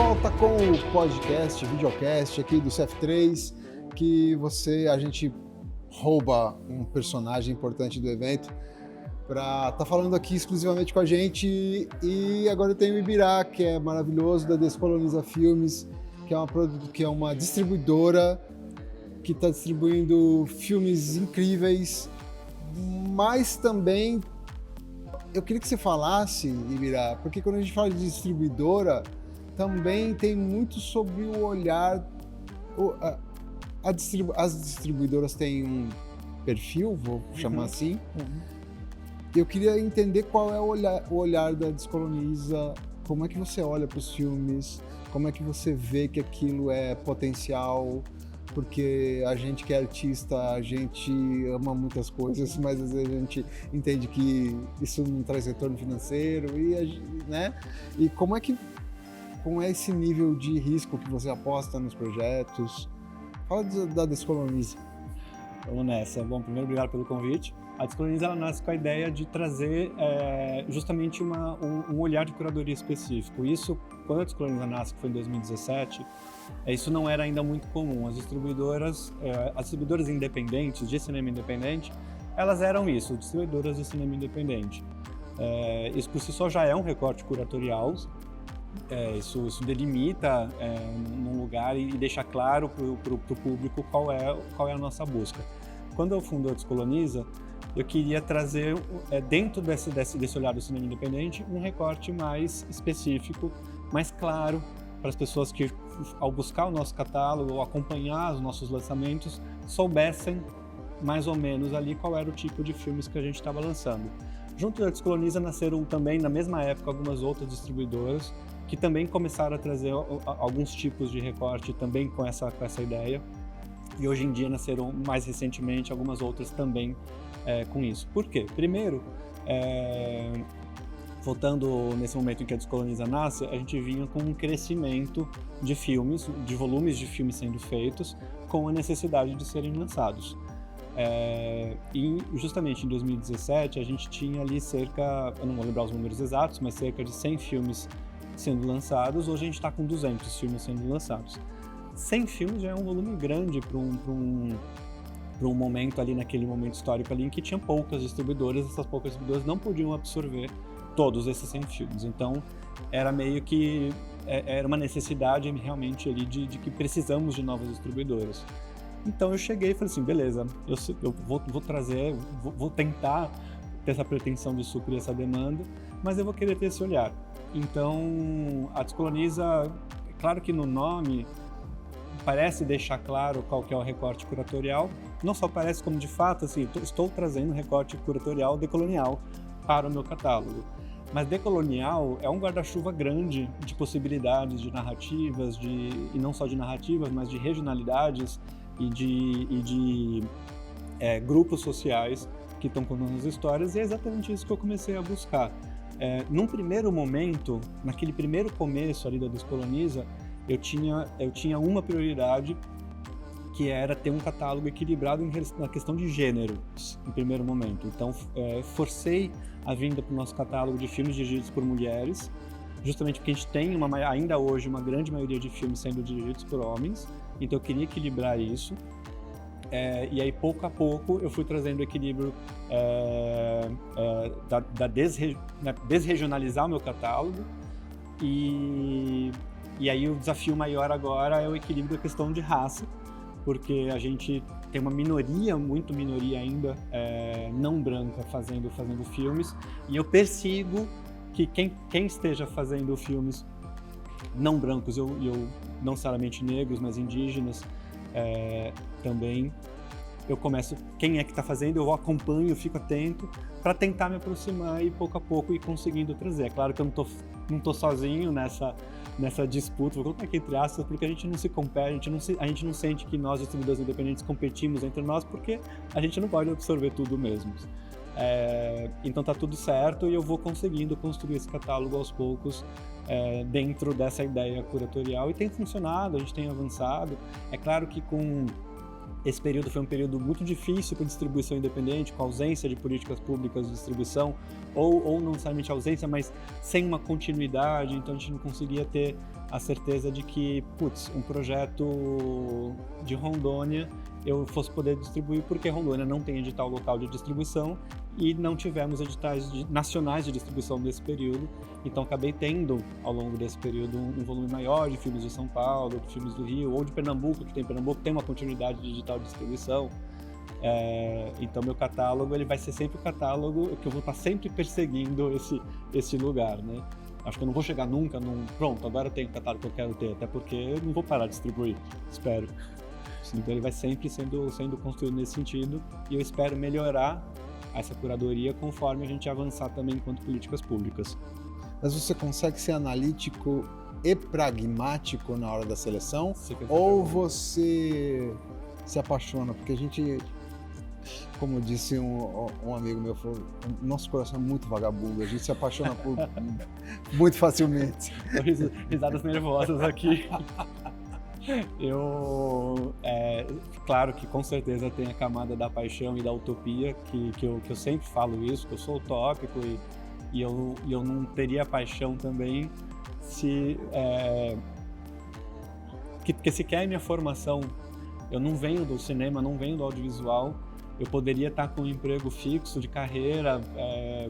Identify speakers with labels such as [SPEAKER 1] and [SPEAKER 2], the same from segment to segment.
[SPEAKER 1] volta com o podcast, videocast aqui do CF3, que a gente rouba um personagem importante do evento para estar falando aqui exclusivamente com a gente. E agora eu tenho o Ibirá, que é maravilhoso, da Descoloniza Filmes, que é uma distribuidora que está distribuindo filmes incríveis, mas também eu queria que você falasse, Ibirá, porque quando a gente fala de distribuidora, também tem muito sobre o olhar. As distribuidoras têm um perfil, vou chamar assim. Eu queria entender qual é o olhar da Descoloniza, como é que você olha para os filmes, como é que você vê que aquilo é potencial, porque a gente que é artista, a gente ama muitas coisas, mas às vezes a gente entende que isso não traz retorno financeiro, né? E como é esse nível de risco que você aposta nos projetos? Fala da Descoloniza.
[SPEAKER 2] Vamos nessa. Bom, primeiro, obrigado pelo convite. A Descoloniza, ela nasce com a ideia de trazer justamente um olhar de curadoria específico. Isso, quando a Descoloniza nasce, que foi em 2017, isso não era ainda muito comum. As distribuidoras independentes, de cinema independente, elas eram isso, distribuidoras de cinema independente. Isso por si só já é um recorte curatorial. Isso delimita num lugar e deixa claro para o público qual é a nossa busca. Quando eu fundo a Descoloniza, eu queria trazer, dentro desse olhar do cinema independente, um recorte mais específico, mais claro, para as pessoas que, ao buscar o nosso catálogo ou acompanhar os nossos lançamentos, soubessem mais ou menos ali qual era o tipo de filmes que a gente estava lançando. Junto da Descoloniza nasceram também, na mesma época, algumas outras distribuidoras que também começaram a trazer alguns tipos de recorte também com essa ideia. E hoje em dia nasceram, mais recentemente, algumas outras também com isso. Por quê? Primeiro, voltando nesse momento em que a Descoloniza nasce, a gente vinha com um crescimento de filmes, de volumes de filmes sendo feitos, com a necessidade de serem lançados. E justamente em 2017 a gente tinha ali eu não vou lembrar os números exatos, mas cerca de 100 filmes sendo lançados. Hoje a gente está com 200 filmes sendo lançados. 100 filmes já é um volume grande para um momento ali, naquele momento histórico ali, em que tinha poucas distribuidoras. Essas poucas distribuidoras não podiam absorver todos esses 100 filmes. Então era meio que era uma necessidade realmente ali de que precisamos de novas distribuidoras. Então eu cheguei e falei assim, beleza, eu vou tentar ter essa pretensão de suprir essa demanda, mas eu vou querer ter esse olhar. Então a Descoloniza, claro que no nome parece deixar claro qual que é o recorte curatorial, não só parece, como de fato, assim, estou trazendo um recorte curatorial decolonial para o meu catálogo. Mas decolonial é um guarda-chuva grande de possibilidades, de narrativas, e não só de narrativas, mas de regionalidades, e de grupos sociais que estão contando as histórias, e é exatamente isso que eu comecei a buscar. Num primeiro momento, naquele primeiro começo ali da Descoloniza, eu tinha uma prioridade, que era ter um catálogo equilibrado na questão de gêneros, em primeiro momento. Então, forcei a vinda para o nosso catálogo de filmes dirigidos por mulheres, justamente porque a gente tem ainda hoje uma grande maioria de filmes sendo dirigidos por homens, então eu queria equilibrar isso. E aí, pouco a pouco, eu fui trazendo o equilíbrio desregionalizar o meu catálogo, e aí o desafio maior agora é o equilíbrio da questão de raça, porque a gente tem uma minoria, muito minoria ainda, não branca fazendo filmes, e eu persigo que quem esteja fazendo filmes não brancos, eu não necessariamente negros, mas indígenas também, eu começo, quem é que está fazendo, eu acompanho, eu fico atento para tentar me aproximar e pouco a pouco ir conseguindo trazer. É claro que eu não tô sozinho nessa disputa, vou colocar aqui entre aspas, porque a gente não se compete, a gente não sente que nós, distribuidores independentes, competimos entre nós, porque a gente não pode absorver tudo mesmo. Então tá tudo certo, e eu vou conseguindo construir esse catálogo aos poucos, dentro dessa ideia curatorial, e tem funcionado, a gente tem avançado. É claro que com esse período foi um período muito difícil para distribuição independente, com ausência de políticas públicas de distribuição, ou não necessariamente ausência, mas sem uma continuidade, então a gente não conseguia ter a certeza de que, um projeto de Rondônia eu fosse poder distribuir, porque Rondônia não tem edital local de distribuição e não tivemos editais nacionais de distribuição nesse período, então acabei tendo, ao longo desse período, um volume maior de filmes de São Paulo, de filmes do Rio, ou de Pernambuco, que Pernambuco tem uma continuidade de edital de distribuição. Então meu catálogo ele vai ser sempre o catálogo que eu vou estar sempre perseguindo esse lugar, né? Acho que eu não vou chegar nunca pronto, agora eu tenho o catálogo que eu quero ter, até porque eu não vou parar de distribuir, espero. Então ele vai sempre sendo construído nesse sentido, e eu espero melhorar essa curadoria conforme a gente avançar também enquanto políticas públicas.
[SPEAKER 1] Mas você consegue ser analítico e pragmático na hora da seleção? Ou você se apaixona? Porque a gente, como disse um amigo meu, falou, nosso coração é muito vagabundo, a gente se apaixona por muito facilmente.
[SPEAKER 2] Risadas nervosas aqui. Claro que com certeza tem a camada da paixão e da utopia, que eu sempre falo isso, que eu sou utópico e eu não teria paixão também porque sequer minha formação, eu não venho do cinema, não venho do audiovisual, eu poderia estar com um emprego fixo de carreira,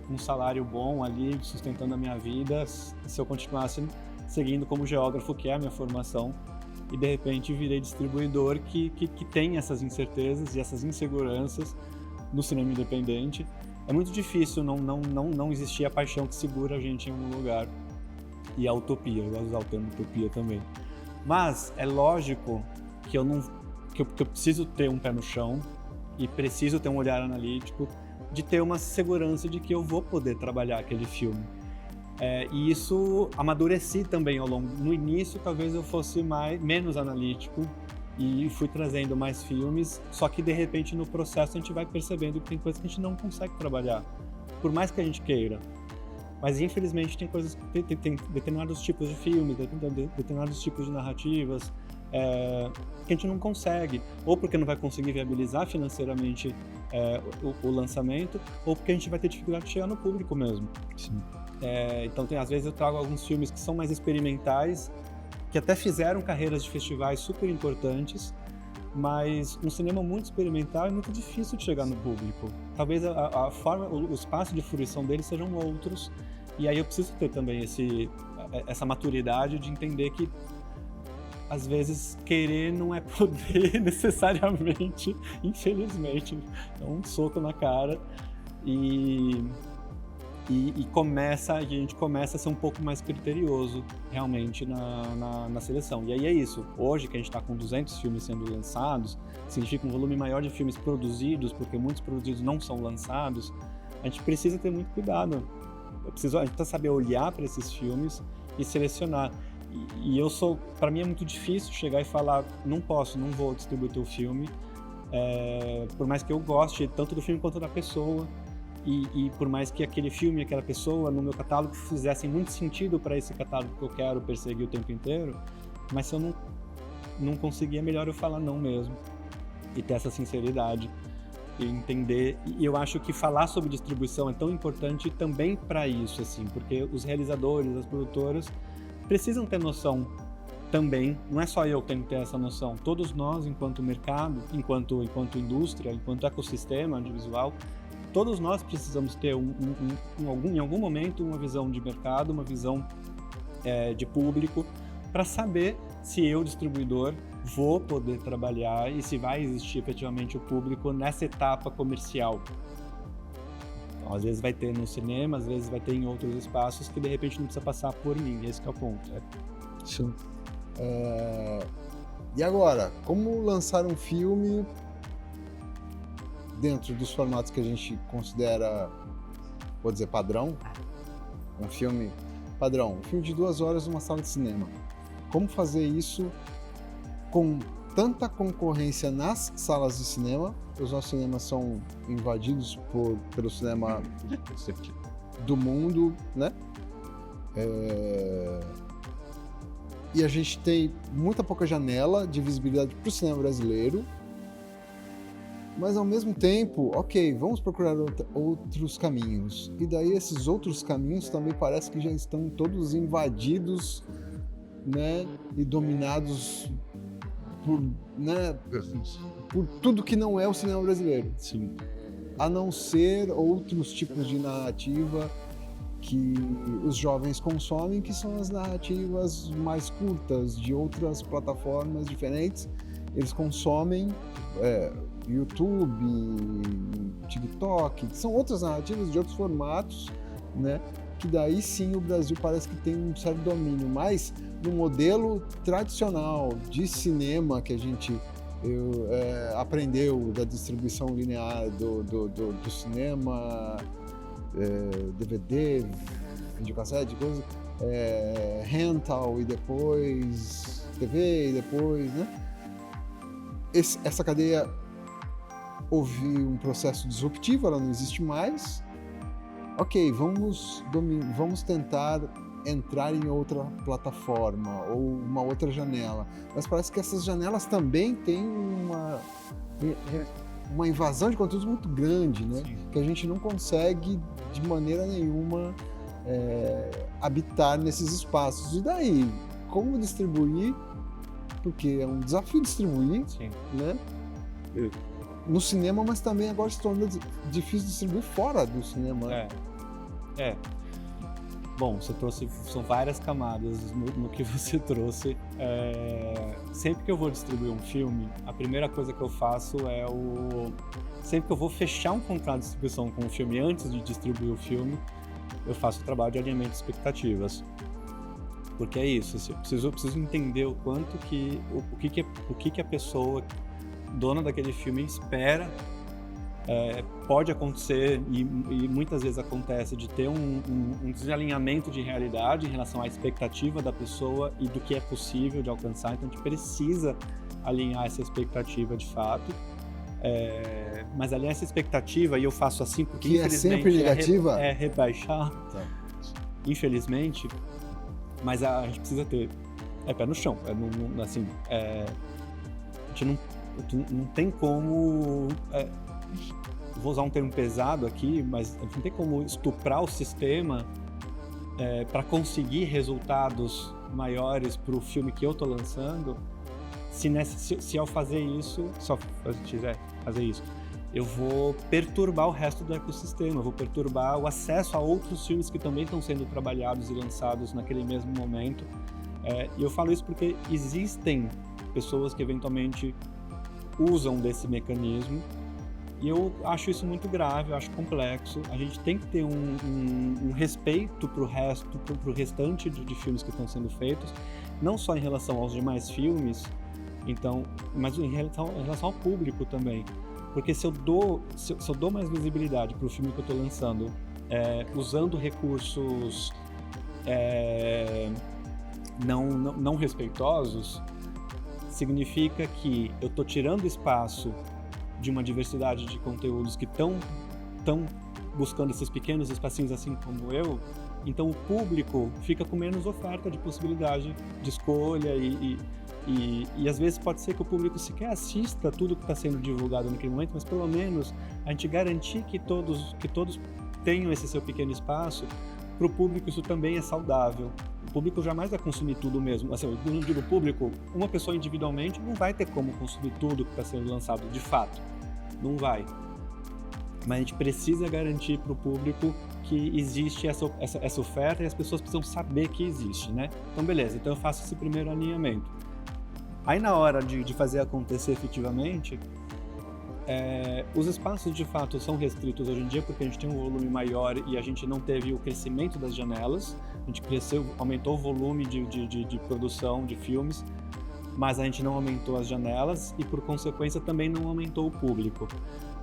[SPEAKER 2] com um salário bom ali, sustentando a minha vida, se eu continuasse seguindo como geógrafo, que é a minha formação, e de repente virei distribuidor que tem essas incertezas e essas inseguranças no cinema independente. É muito difícil não existir a paixão que segura a gente em algum lugar, e a utopia, eu gosto de usar o termo utopia também. Mas é lógico que eu preciso ter um pé no chão e preciso ter um olhar analítico, de ter uma segurança de que eu vou poder trabalhar aquele filme. E isso amadureci também ao longo. No início, talvez eu fosse menos analítico e fui trazendo mais filmes, só que de repente no processo a gente vai percebendo que tem coisas que a gente não consegue trabalhar, por mais que a gente queira. Mas infelizmente tem coisas, tem determinados tipos de filmes, determinados tipos de narrativas que a gente não consegue, ou porque não vai conseguir viabilizar financeiramente o lançamento, ou porque a gente vai ter dificuldade de chegar no público mesmo.
[SPEAKER 1] Sim.
[SPEAKER 2] Então às vezes eu trago alguns filmes que são mais experimentais, que até fizeram carreiras de festivais super importantes, mas um cinema muito experimental é muito difícil de chegar no público. Talvez a forma, o espaço de fruição deles sejam outros, e aí eu preciso ter também essa maturidade de entender que às vezes querer não é poder necessariamente, infelizmente. É um soco na cara e a gente começa a ser um pouco mais criterioso realmente na seleção. E aí é isso. Hoje que a gente está com 200 filmes sendo lançados, significa um volume maior de filmes produzidos, porque muitos produzidos não são lançados. A gente precisa ter muito cuidado. A gente precisa saber olhar para esses filmes e selecionar. E para mim é muito difícil chegar e falar, não vou distribuir teu filme, por mais que eu goste tanto do filme quanto da pessoa. E por mais que aquele filme, aquela pessoa no meu catálogo fizessem muito sentido para esse catálogo que eu quero perseguir o tempo inteiro, mas se eu não conseguir, é melhor eu falar não mesmo. E ter essa sinceridade e entender. E eu acho que falar sobre distribuição é tão importante também para isso, assim, porque os realizadores, as produtoras precisam ter noção também. Não é só eu que tenho que ter essa noção. Todos nós, enquanto mercado, enquanto indústria, enquanto ecossistema audiovisual, todos nós precisamos ter em algum momento uma visão de mercado, uma visão de público, para saber se eu, distribuidor, vou poder trabalhar e se vai existir efetivamente o público nessa etapa comercial. Então, às vezes vai ter no cinema, às vezes vai ter em outros espaços que de repente não precisa passar por mim, esse que é o ponto.
[SPEAKER 1] Sim. E agora, como lançar um filme dentro dos formatos que a gente considera, vou dizer, padrão? Um filme padrão, um filme de 2 horas numa sala de cinema. Como fazer isso com tanta concorrência nas salas de cinema? Os nossos cinemas são invadidos pelo cinema do mundo, né? E a gente tem muita pouca janela de visibilidade para o cinema brasileiro. Mas ao mesmo tempo, ok, vamos procurar outros caminhos. E daí esses outros caminhos também parece que já estão todos invadidos, né, e dominados por, né, por tudo que não é o cinema brasileiro.
[SPEAKER 2] Sim.
[SPEAKER 1] A não ser outros tipos de narrativa que os jovens consomem, que são as narrativas mais curtas, de outras plataformas diferentes. Eles consomem YouTube, TikTok, que são outras narrativas de outros formatos, né? Que daí sim o Brasil parece que tem um certo domínio, mas no modelo tradicional de cinema que a gente aprendeu da distribuição linear do cinema, DVD, videocassete, coisa, rental e depois TV e depois, né? Essa cadeia houve um processo disruptivo, ela não existe mais. Ok, vamos tentar entrar em outra plataforma ou uma outra janela, mas parece que essas janelas também têm uma invasão de conteúdos muito grande, né?
[SPEAKER 2] Sim.
[SPEAKER 1] Que a gente não consegue de maneira nenhuma habitar nesses espaços. E daí, como distribuir? Porque é um desafio distribuir,
[SPEAKER 2] Sim.
[SPEAKER 1] né? No cinema, mas também agora se torna difícil distribuir fora do cinema.
[SPEAKER 2] Bom, você trouxe, são várias camadas no que você trouxe. Sempre que eu vou distribuir um filme, a primeira coisa que eu faço sempre que eu vou fechar um contrato de distribuição com o filme, antes de distribuir o filme, eu faço o trabalho de alinhamento de expectativas. Porque é isso, eu preciso entender o quanto o que a pessoa dona daquele filme espera. Pode acontecer, e muitas vezes acontece, de ter um desalinhamento de realidade em relação à expectativa da pessoa e do que é possível de alcançar. Então a gente precisa alinhar essa expectativa de fato. Mas alinhar essa expectativa, e eu faço assim porque
[SPEAKER 1] que
[SPEAKER 2] infelizmente
[SPEAKER 1] é sempre negativa,
[SPEAKER 2] é rebaixar,
[SPEAKER 1] tá.
[SPEAKER 2] Infelizmente, mas a gente precisa ter pé no chão. Assim, a gente não tem como... vou usar um termo pesado aqui, mas a gente não tem como estuprar o sistema para conseguir resultados maiores para o filme que eu estou lançando, se ao fazer isso, só se a gente quiser fazer isso, eu vou perturbar o resto do ecossistema, eu vou perturbar o acesso a outros filmes que também estão sendo trabalhados e lançados naquele mesmo momento. E eu falo isso porque existem pessoas que eventualmente usam desse mecanismo, e eu acho isso muito grave, eu acho complexo. A gente tem que ter um respeito para o restante de filmes que estão sendo feitos, não só em relação aos demais filmes, mas em relação ao público também. Porque se eu dou mais visibilidade para o filme que eu estou lançando, usando recursos não respeitosos, significa que eu estou tirando espaço de uma diversidade de conteúdos que estão buscando esses pequenos espacinhos, assim como eu. Então o público fica com menos oferta de possibilidade de escolha e às vezes pode ser que o público sequer assista tudo que está sendo divulgado naquele momento, mas pelo menos a gente garantir que todos tenham esse seu pequeno espaço. Para o público isso também é saudável. O público jamais vai consumir tudo mesmo. Assim, eu não digo público, uma pessoa individualmente não vai ter como consumir tudo que está sendo lançado, de fato. Não vai. Mas a gente precisa garantir para o público que existe essa oferta e as pessoas precisam saber que existe, né? Então, beleza. Então eu faço esse primeiro alinhamento. Aí na hora de fazer acontecer efetivamente, os espaços de fato são restritos hoje em dia porque a gente tem um volume maior e a gente não teve o crescimento das janelas. A gente aumentou o volume de produção de filmes, mas a gente não aumentou as janelas e por consequência também não aumentou o público.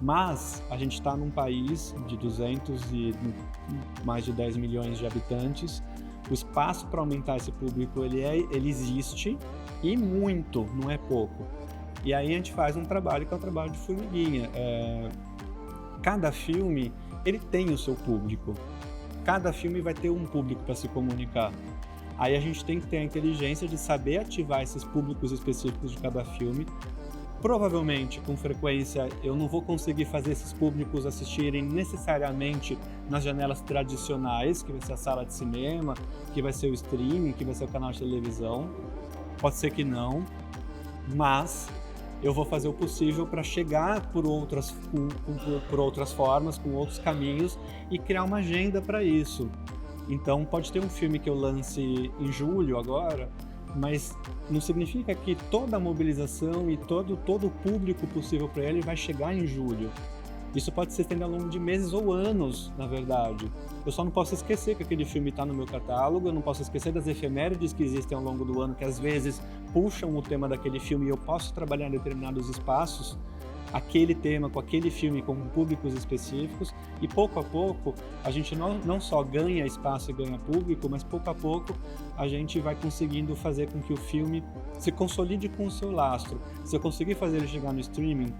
[SPEAKER 2] Mas a gente está num país de 200 e mais de 10 milhões de habitantes. O espaço para aumentar esse público ele existe, e muito, não é pouco. E aí a gente faz um trabalho que é o trabalho de formiguinha. Cada filme ele tem o seu público. Cada filme vai ter um público para se comunicar. Aí a gente tem que ter a inteligência de saber ativar esses públicos específicos de cada filme, Provavelmente, com frequência, eu não vou conseguir fazer esses públicos assistirem necessariamente nas janelas tradicionais, que vai ser a sala de cinema, que vai ser o streaming, que vai ser o canal de televisão. Pode ser que não, mas eu vou fazer o possível para chegar por outras formas, com outros caminhos e criar uma agenda para isso. Então, pode ter um filme que eu lance em julho agora, mas não significa que toda a mobilização e todo o público possível para ele vai chegar em julho. Isso pode se estender ao longo de meses ou anos, na verdade. Eu só não posso esquecer que aquele filme está no meu catálogo, eu não posso esquecer das efemérides que existem ao longo do ano, que às vezes puxam o tema daquele filme e eu posso trabalhar em determinados espaços, aquele tema com aquele filme com públicos específicos, e pouco a pouco a gente não só ganha espaço e ganha público, mas pouco a pouco a gente vai conseguindo fazer com que o filme se consolide com o seu lastro. Se eu conseguir fazer ele chegar no streaming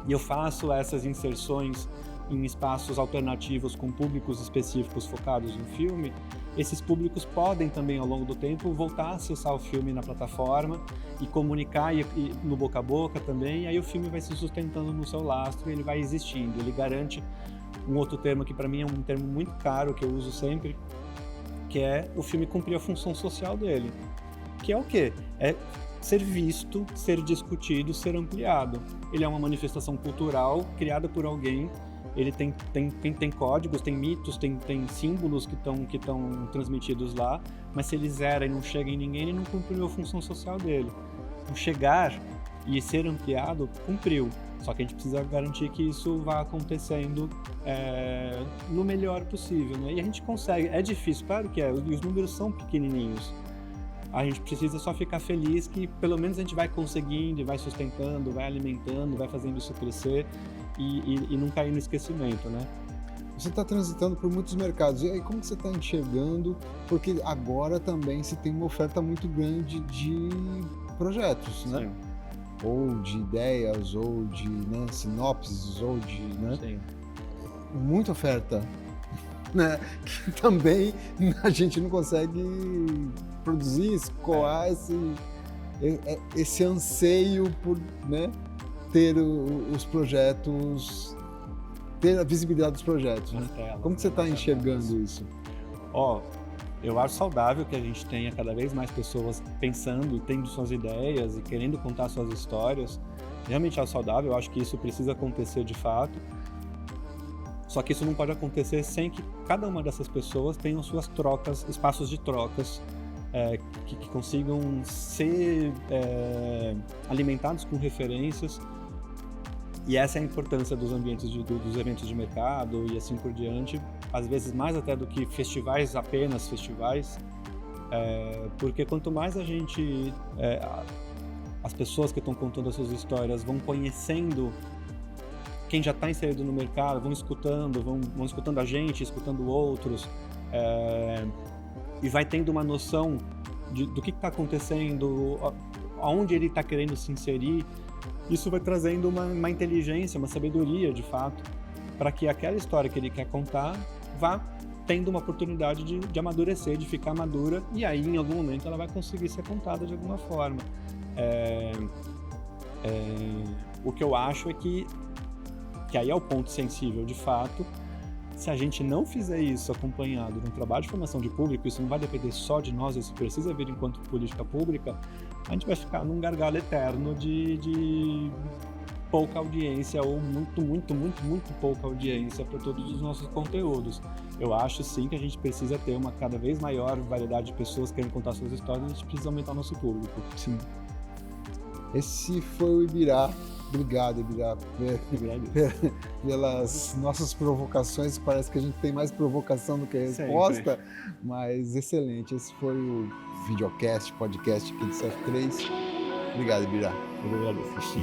[SPEAKER 2] e eu faço essas inserções em espaços alternativos com públicos específicos focados no filme, esses públicos podem também, ao longo do tempo, voltar a acessar o filme na plataforma e comunicar e no boca a boca também, e aí o filme vai se sustentando no seu lastro e ele vai existindo. Ele garante um outro termo que para mim é um termo muito caro, que eu uso sempre, que é o filme cumprir a função social dele. Que é o quê? É ser visto, ser discutido, ser ampliado. Ele é uma manifestação cultural criada por alguém. Ele tem códigos, tem mitos, tem símbolos que estão transmitidos lá, mas se ele zera e não chega em ninguém, ele não cumpriu a função social dele. O chegar e ser ampliado, cumpriu. Só que a gente precisa garantir que isso vá acontecendo no melhor possível, né? E a gente consegue. É difícil, claro que é, os números são pequenininhos. A gente precisa só ficar feliz que pelo menos a gente vai conseguindo, vai sustentando, vai alimentando, vai fazendo isso crescer e não cair no esquecimento, né?
[SPEAKER 1] Você está transitando por muitos mercados, e aí como que você está enxergando? Porque agora também se tem uma oferta muito grande de projetos, né?
[SPEAKER 2] Sim.
[SPEAKER 1] Ou de ideias, ou de sinopses, ou de... né?
[SPEAKER 2] Sim.
[SPEAKER 1] Muita oferta, né? Que também a gente não consegue produzir, escoar esse anseio por, né, ter os projetos, ter a visibilidade dos projetos, né? Como que você está enxergando isso?
[SPEAKER 2] Eu acho saudável que a gente tenha cada vez mais pessoas pensando, tendo suas ideias e querendo contar suas histórias. Realmente acho saudável, eu acho que isso precisa acontecer de fato. Só que isso não pode acontecer sem que cada uma dessas pessoas tenham suas trocas, espaços de trocas, que consigam ser alimentados com referências. E essa é a importância dos ambientes, dos eventos de mercado e assim por diante, às vezes mais até do que festivais, apenas festivais, porque quanto mais a gente, as pessoas que estão contando as suas histórias vão conhecendo quem já está inserido no mercado, vão escutando a gente, escutando outros, e vai tendo uma noção do que está acontecendo, aonde ele está querendo se inserir. Isso vai trazendo uma inteligência, uma sabedoria, de fato, para que aquela história que ele quer contar vá tendo uma oportunidade de amadurecer, de ficar madura, e aí, em algum momento, ela vai conseguir ser contada de alguma forma. O que eu acho é que aí é o ponto sensível, de fato. Se a gente não fizer isso acompanhado de um trabalho de formação de público, isso não vai depender só de nós, isso precisa vir enquanto política pública, a gente vai ficar num gargalo eterno de pouca audiência ou muito pouca audiência para todos os nossos conteúdos. Eu acho sim que a gente precisa ter uma cada vez maior variedade de pessoas querendo contar suas histórias, a gente precisa aumentar o nosso público.
[SPEAKER 1] Sim. Esse foi o Ibirá. Obrigado, Ibirá, pelas nossas provocações. Parece que a gente tem mais provocação do que resposta, sempre. Mas excelente. Esse foi o videocast, podcast aqui do CF3. Obrigado, Ibirá.
[SPEAKER 2] Eu agradeço.